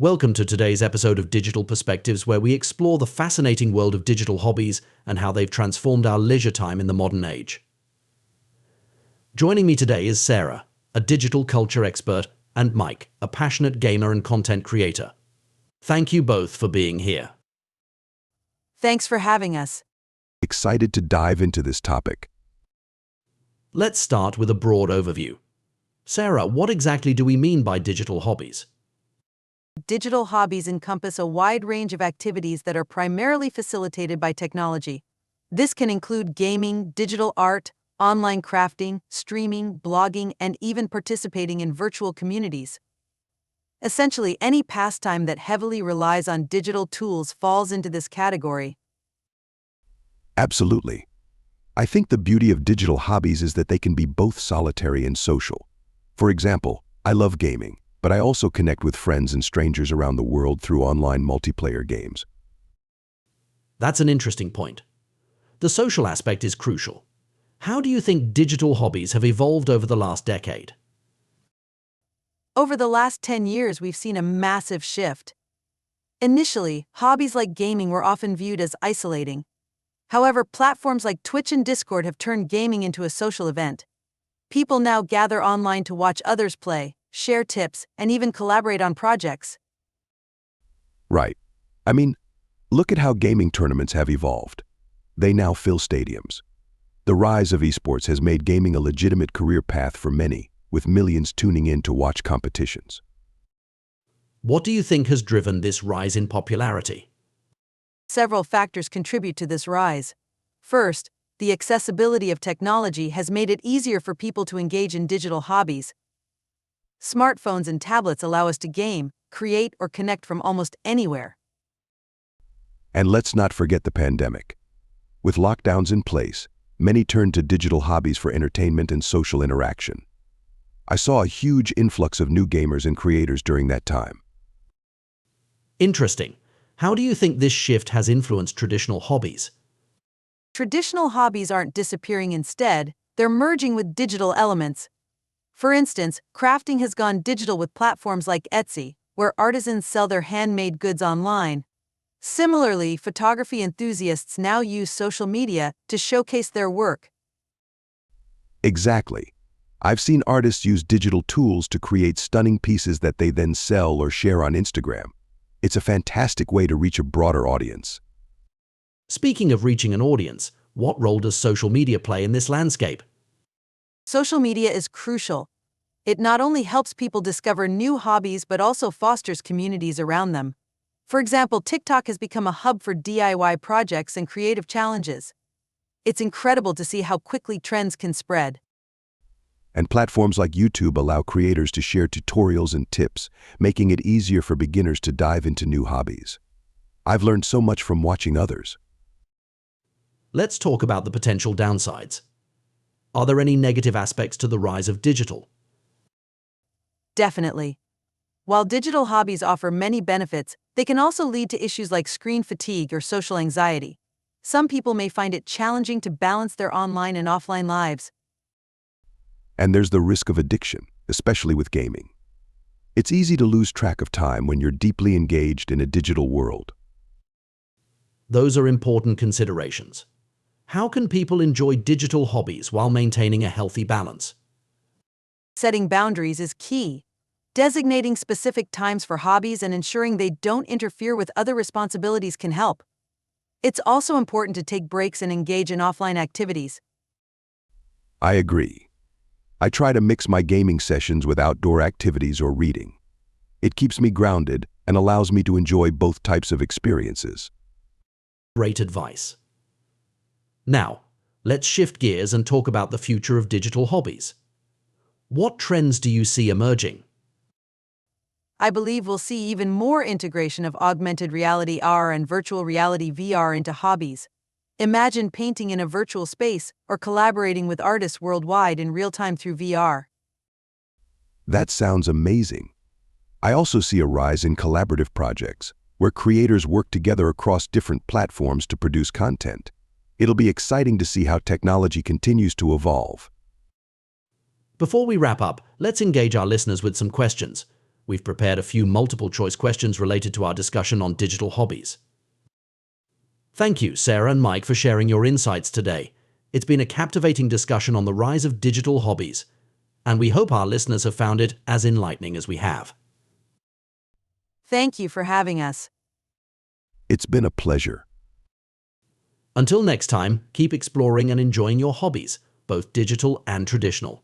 Welcome to today's episode of Digital Perspectives, where we explore the fascinating world of digital hobbies and how they've transformed our leisure time in the modern age. Joining me today is Sarah, a digital culture expert, and Mike, a passionate gamer and content creator. Thank you both for being here. Thanks for having us. Excited to dive into this topic. Let's start with a broad overview. Sarah, what exactly do we mean by digital hobbies? Digital hobbies encompass a wide range of activities that are primarily facilitated by technology. This can include gaming, digital art, online crafting, streaming, blogging, and even participating in virtual communities. Essentially, any pastime that heavily relies on digital tools falls into this category. Absolutely. I think the beauty of digital hobbies is that they can be both solitary and social. For example, I love gaming, but I also connect with friends and strangers around the world through online multiplayer games. That's an interesting point. The social aspect is crucial. How do you think digital hobbies have evolved over the last decade? Over the last 10 years, we've seen a massive shift. Initially, hobbies like gaming were often viewed as isolating. However, platforms like Twitch and Discord have turned gaming into a social event. People now gather online to watch others play, share tips, and even collaborate on projects. Right. I mean, look at how gaming tournaments have evolved. They now fill stadiums. The rise of esports has made gaming a legitimate career path for many, with millions tuning in to watch competitions. What do you think has driven this rise in popularity? Several factors contribute to this rise. First, the accessibility of technology has made it easier for people to engage in digital hobbies. Smartphones and tablets allow us to game, create, or connect from almost anywhere. And let's not forget the pandemic. With lockdowns in place, many turned to digital hobbies for entertainment and social interaction. I saw a huge influx of new gamers and creators during that time. Interesting. How do you think this shift has influenced traditional hobbies? Traditional hobbies aren't disappearing instead, they're merging with digital elements. For instance, crafting has gone digital with platforms like Etsy, where artisans sell their handmade goods online. Similarly, photography enthusiasts now use social media to showcase their work. Exactly. I've seen artists use digital tools to create stunning pieces that they then sell or share on Instagram. It's a fantastic way to reach a broader audience. Speaking of reaching an audience, what role does social media play in this landscape? Social media is crucial. It not only helps people discover new hobbies but also fosters communities around them. For example, TikTok has become a hub for DIY projects and creative challenges. It's incredible to see how quickly trends can spread. And platforms like YouTube allow creators to share tutorials and tips, making it easier for beginners to dive into new hobbies. I've learned so much from watching others. Let's talk about the potential downsides. Are there any negative aspects to the rise of digital? Definitely. While digital hobbies offer many benefits, they can also lead to issues like screen fatigue or social anxiety. Some people may find it challenging to balance their online and offline lives. And there's the risk of addiction, especially with gaming. It's easy to lose track of time when you're deeply engaged in a digital world. Those are important considerations. How can people enjoy digital hobbies while maintaining a healthy balance? Setting boundaries is key. Designating specific times for hobbies and ensuring they don't interfere with other responsibilities can help. It's also important to take breaks and engage in offline activities. I agree. I try to mix my gaming sessions with outdoor activities or reading. It keeps me grounded and allows me to enjoy both types of experiences. Great advice. Now, let's shift gears and talk about the future of digital hobbies. What trends do you see emerging? I believe we'll see even more integration of augmented reality AR and virtual reality VR into hobbies. Imagine painting in a virtual space or collaborating with artists worldwide in real time through VR. That sounds amazing. I also see a rise in collaborative projects, where creators work together across different platforms to produce content. It'll be exciting to see how technology continues to evolve. Before we wrap up, let's engage our listeners with some questions. We've prepared a few multiple-choice questions related to our discussion on digital hobbies. Thank you, Sarah and Mike, for sharing your insights today. It's been a captivating discussion on the rise of digital hobbies, and we hope our listeners have found it as enlightening as we have. Thank you for having us. It's been a pleasure. Until next time, keep exploring and enjoying your hobbies, both digital and traditional.